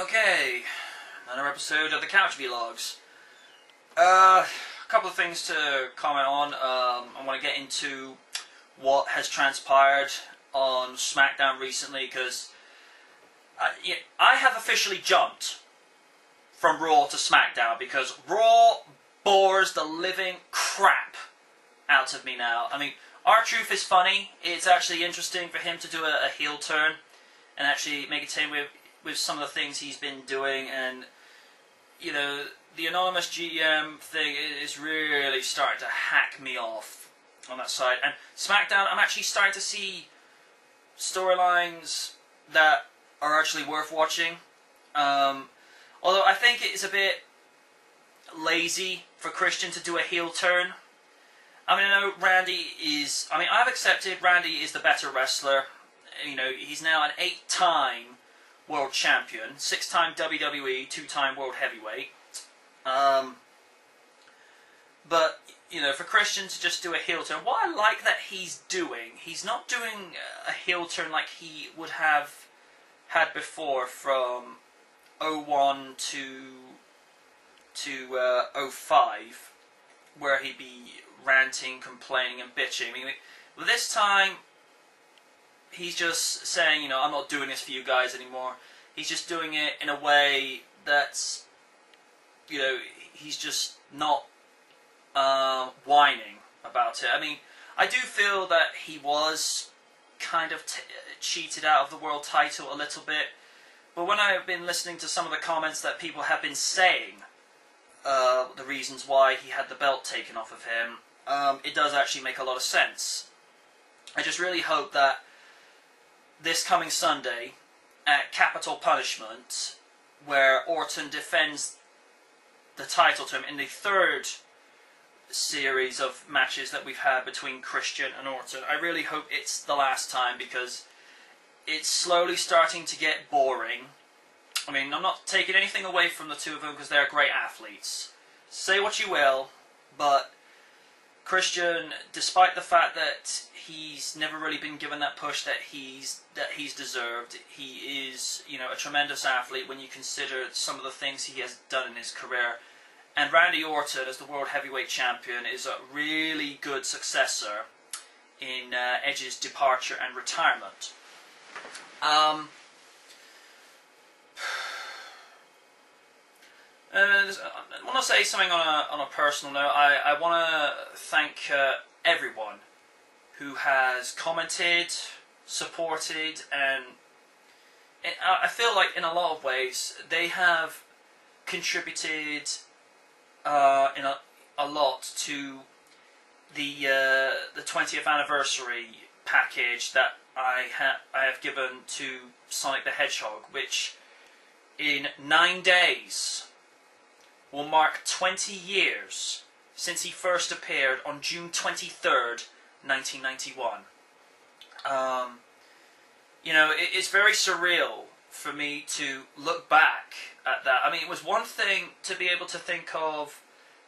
Okay, another episode of the Couch Vlogs. A couple of things to comment on. I want to get into what has transpired on SmackDown recently, because I have officially jumped from Raw to SmackDown because Raw bores the living crap out of me now. I mean, R-Truth is funny. It's actually interesting for him to do a heel turn and actually make it tame with some of the things he's been doing, and you know, the anonymous GM thing is really starting to hack me off on that side. And SmackDown, I'm actually starting to see storylines that are actually worth watching. Although I think it is a bit lazy for Christian to do a heel turn. I mean, I know Randy is... I mean, I've accepted Randy is the better wrestler. You know, he's now an 8-time World Champion, 6-time WWE, 2-time World Heavyweight. But, you know, for Christian to just do a heel turn, what I like that he's not doing a heel turn like he would have had before from 01 to 05, where he'd be ranting, complaining and bitching. I mean, this time he's just saying, you know, I'm not doing this for you guys anymore. He's just doing it in a way that's, you know, he's just not whining about it. I mean, I do feel that he was kind of cheated out of the world title a little bit, but when I've been listening to some of the comments that people have been saying, the reasons why he had the belt taken off of him, it does actually make a lot of sense. I just really hope that this coming Sunday at Capital Punishment, where Orton defends the title to him in the third series of matches that we've had between Christian and Orton, I really hope it's the last time, because it's slowly starting to get boring. I mean, I'm not taking anything away from the two of them because they're great athletes. Say what you will, but Christian, despite the fact that he's never really been given that push that he's deserved, he is, you know, a tremendous athlete when you consider some of the things he has done in his career. And Randy Orton, as the World Heavyweight Champion, is a really good successor in Edge's departure and retirement. I want to say something on a personal note. I want to thank everyone who has commented, supported, and I feel like in a lot of ways they have contributed in a lot to the 20th anniversary package that I have given to Sonic the Hedgehog, which in 9 days will mark 20 years since he first appeared on June 23rd, 1991. You know, it's very surreal for me to look back at that. I mean, it was one thing to be able to think of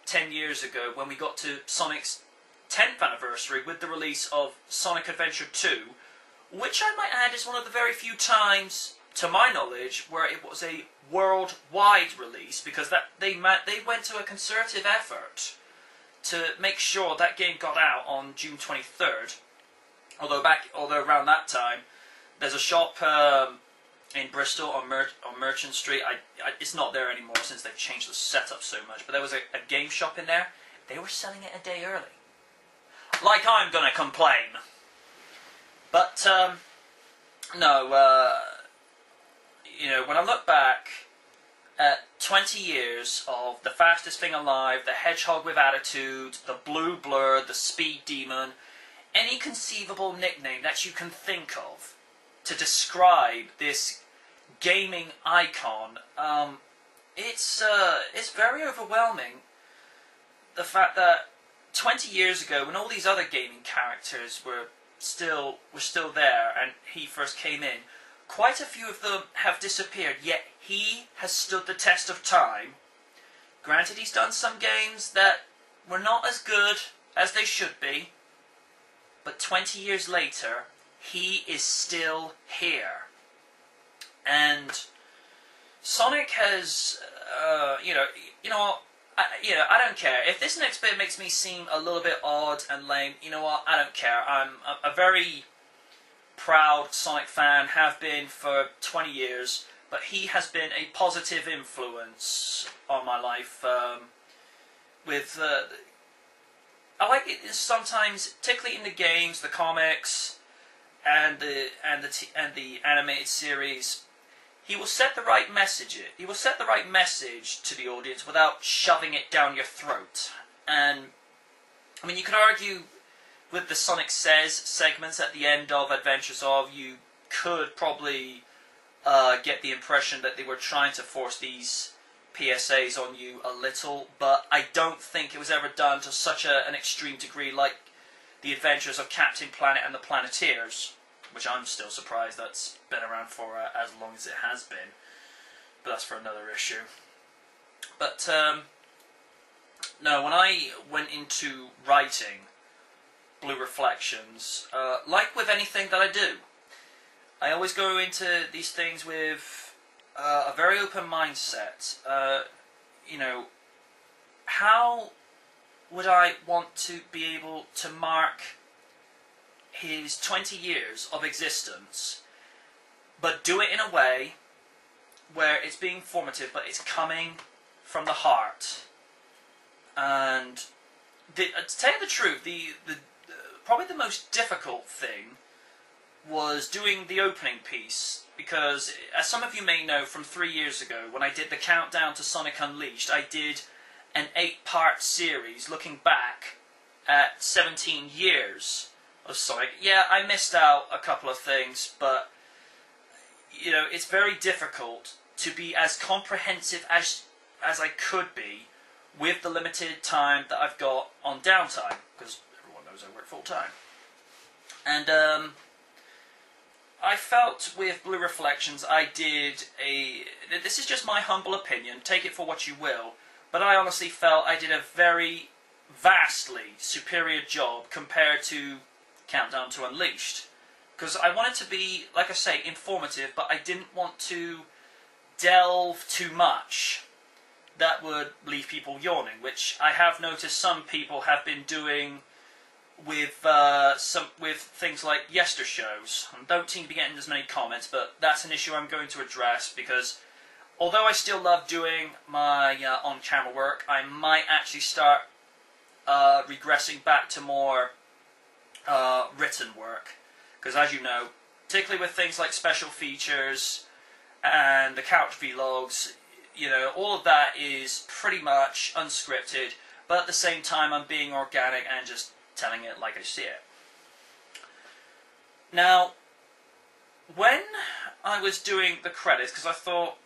10 years ago when we got to Sonic's 10th anniversary with the release of Sonic Adventure 2, which I might add is one of the very few times, to my knowledge, where it was a worldwide release, because they went to a concerted effort to make sure that game got out on June 23rd. Although around that time, there's a shop in Bristol on Merchant Street. It's not there anymore since they've changed the setup so much. But there was a game shop in there. They were selling it a day early. Like I'm gonna complain. But no. You know, when I look back at 20 years of the fastest thing alive, the hedgehog with attitude, the blue blur, the speed demon, any conceivable nickname that you can think of to describe this gaming icon, it's very overwhelming. The fact that 20 years ago, when all these other gaming characters were still there and he first came in, quite a few of them have disappeared, yet he has stood the test of time. Granted, he's done some games that were not as good as they should be, but 20 years later, he is still here. And Sonic has, you know what? I don't care. If this next bit makes me seem a little bit odd and lame, you know what? I don't care. I'm a very proud Sonic fan, have been for 20 years, but he has been a positive influence on my life. I like it sometimes, particularly in the games, the comics, and the animated series. He will set the right message. He will set the right message to the audience without shoving it down your throat. And I mean, you could argue with the Sonic Says segments at the end of Adventures of, you could probably get the impression that they were trying to force these PSAs on you a little, but I don't think it was ever done to such an extreme degree like the Adventures of Captain Planet and the Planeteers, which I'm still surprised that's been around for as long as it has been, but that's for another issue. But no, when I went into writing Blue Reflections, like with anything that I do, I always go into these things with a very open mindset. You know, how would I want to be able to mark his 20 years of existence, but do it in a way where it's being formative, but it's coming from the heart. And to tell you the truth, probably the most difficult thing was doing the opening piece, because as some of you may know from 3 years ago, when I did the countdown to Sonic Unleashed, I did an 8-part series looking back at 17 years of Sonic. Yeah, I missed out a couple of things, but you know, it's very difficult to be as comprehensive as I could be with the limited time that I've got on downtime, because everyone knows I work full time. And I felt with Blue Reflections I did this is just my humble opinion, take it for what you will, but I honestly felt I did a very vastly superior job compared to Countdown to Unleashed. Because I wanted to be, like I say, informative, but I didn't want to delve too much. That would leave people yawning, which I have noticed some people have been doing with things like Yester shows. I don't seem to be getting as many comments, but that's an issue I'm going to address, because although I still love doing my on-camera work, I might actually start regressing back to more written work. Because as you know, particularly with things like special features and the couch vlogs, you know, all of that is pretty much unscripted, but at the same time I'm being organic and just telling it like I see it. Now, when I was doing the credits, because I thought,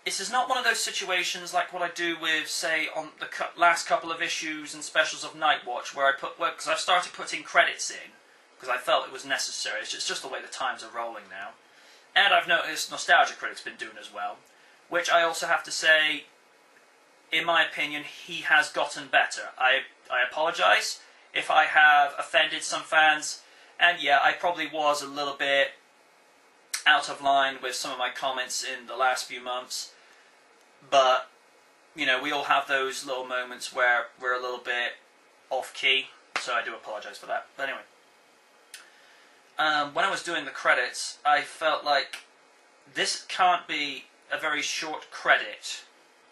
this is not one of those situations like what I do with, say, on the last couple of issues and specials of Nightwatch, where because I've started putting credits in, because I felt it was necessary. It's just the way the times are rolling now. And I've noticed Nostalgia Critic's been doing as well, which I also have to say, in my opinion, he has gotten better. I apologise if I have offended some fans, and yeah, I probably was a little bit out of line with some of my comments in the last few months, but, you know, we all have those little moments where we're a little bit off-key, so I do apologise for that. But anyway, when I was doing the credits, I felt like this can't be a very short credit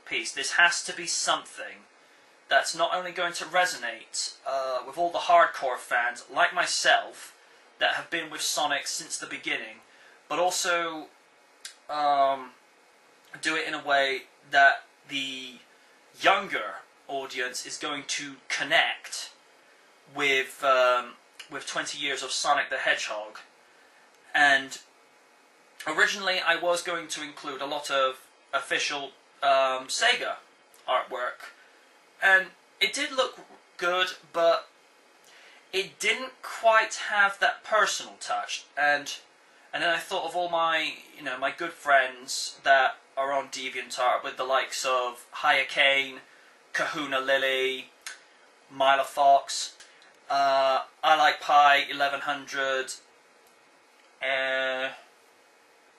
piece. This has to be something that's not only going to resonate with all the hardcore fans like myself that have been with Sonic since the beginning, but also do it in a way that the younger audience is going to connect with 20 years of Sonic the Hedgehog. And originally I was going to include a lot of official Sega artwork, and it did look good, but it didn't quite have that personal touch. And then I thought of all my, you know, my good friends that are on DeviantArt, with the likes of Hayakane, Kahuna Lily, Myla Fox, I Like Pie 1100,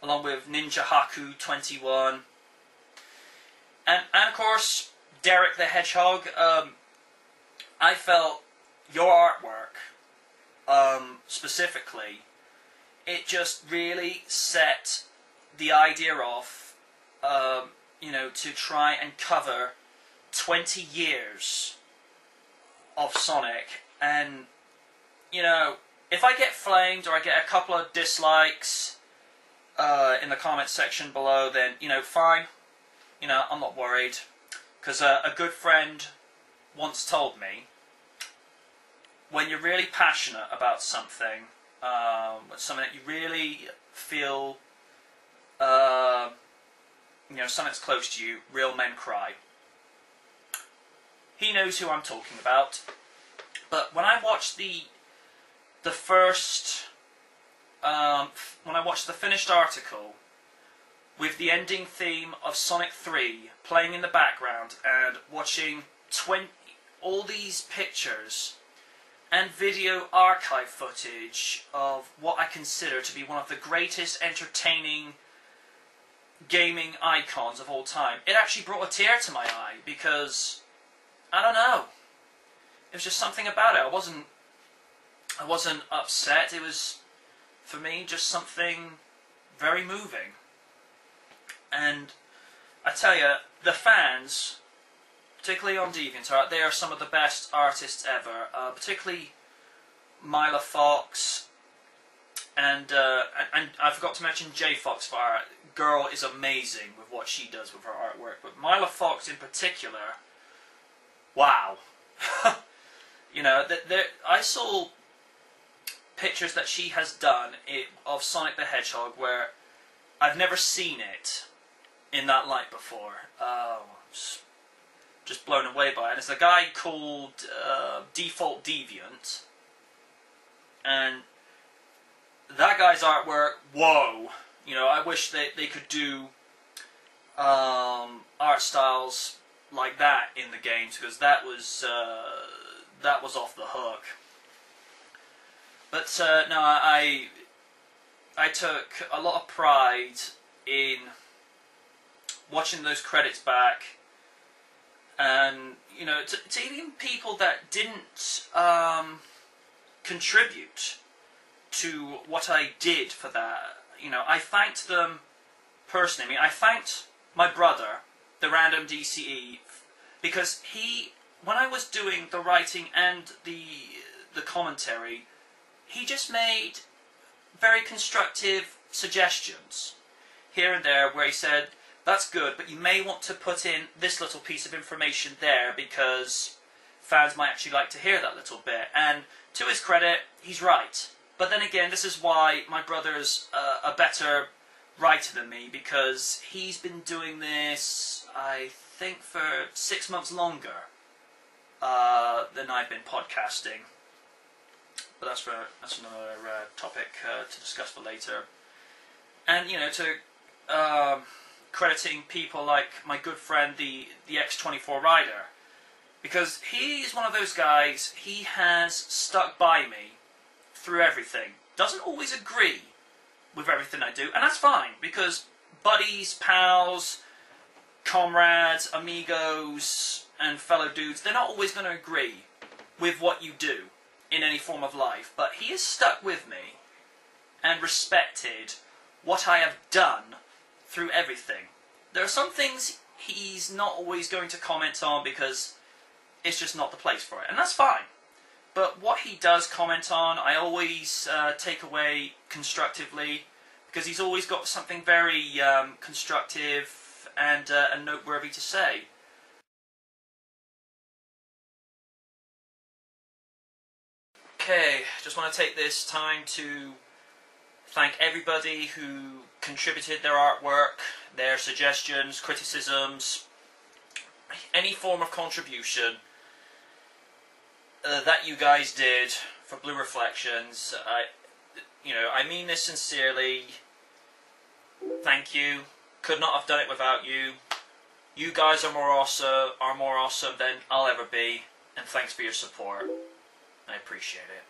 along with Ninja Haku 21, and of course Derek the Hedgehog. I felt your artwork, specifically, it just really set the idea off, to try and cover 20 years of Sonic. And, if I get flamed or I get a couple of dislikes in the comments section below, then, fine. I'm not worried. Because a good friend once told me, when you're really passionate about something, something that you really feel, something that's close to you, real men cry. He knows who I'm talking about. But when I watched the finished article with the ending theme of Sonic 3 playing in the background and watching all these pictures and video archive footage of what I consider to be one of the greatest entertaining gaming icons of all time, it actually brought a tear to my eye, because I don't know, it was just something about it. I wasn't upset. It was, for me, just something very moving. And I tell you, the fans, particularly on DeviantArt, they are some of the best artists ever. Particularly Myla Fox, and I forgot to mention J Foxfire. Girl is amazing with what she does with her artwork, but Myla Fox in particular, wow. I saw pictures that she has done of Sonic the Hedgehog where I've never seen it in that light before. Just blown away by it. And it's a guy called Default Deviant, and that guy's artwork, whoa. I wish they could do art styles like that in the games, because that was off the hook. But no, I took a lot of pride in watching those credits back, and to even people that didn't contribute to what I did for that. I thanked them personally. I thanked my brother, the Random DCE, because when I was doing the writing and the commentary, he just made very constructive suggestions here and there, where he said, that's good, but you may want to put in this little piece of information there, because fans might actually like to hear that little bit. And to his credit, he's right. But then again, this is why my brother's a better writer than me, because he's been doing this, I think, for 6 months longer than I've been podcasting. But that's another topic to discuss for later. And to crediting people like my good friend, the X24 Rider, because he's one of those guys. He has stuck by me through everything. Doesn't always agree with everything I do, and that's fine, because buddies, pals, comrades, amigos, and fellow dudes, they're not always going to agree with what you do in any form of life, but he has stuck with me and respected what I have done through everything. There are some things he's not always going to comment on, because it's just not the place for it, and that's fine. But what he does comment on, I always take away constructively, because he's always got something very constructive and noteworthy to say. Okay, just want to take this time to thank everybody who contributed their artwork, their suggestions, criticisms, any form of contribution that you guys did for Blue Reflections. I mean this sincerely. Thank you. Could not have done it without you. You guys are more awesome than I'll ever be, and thanks for your support. I appreciate it.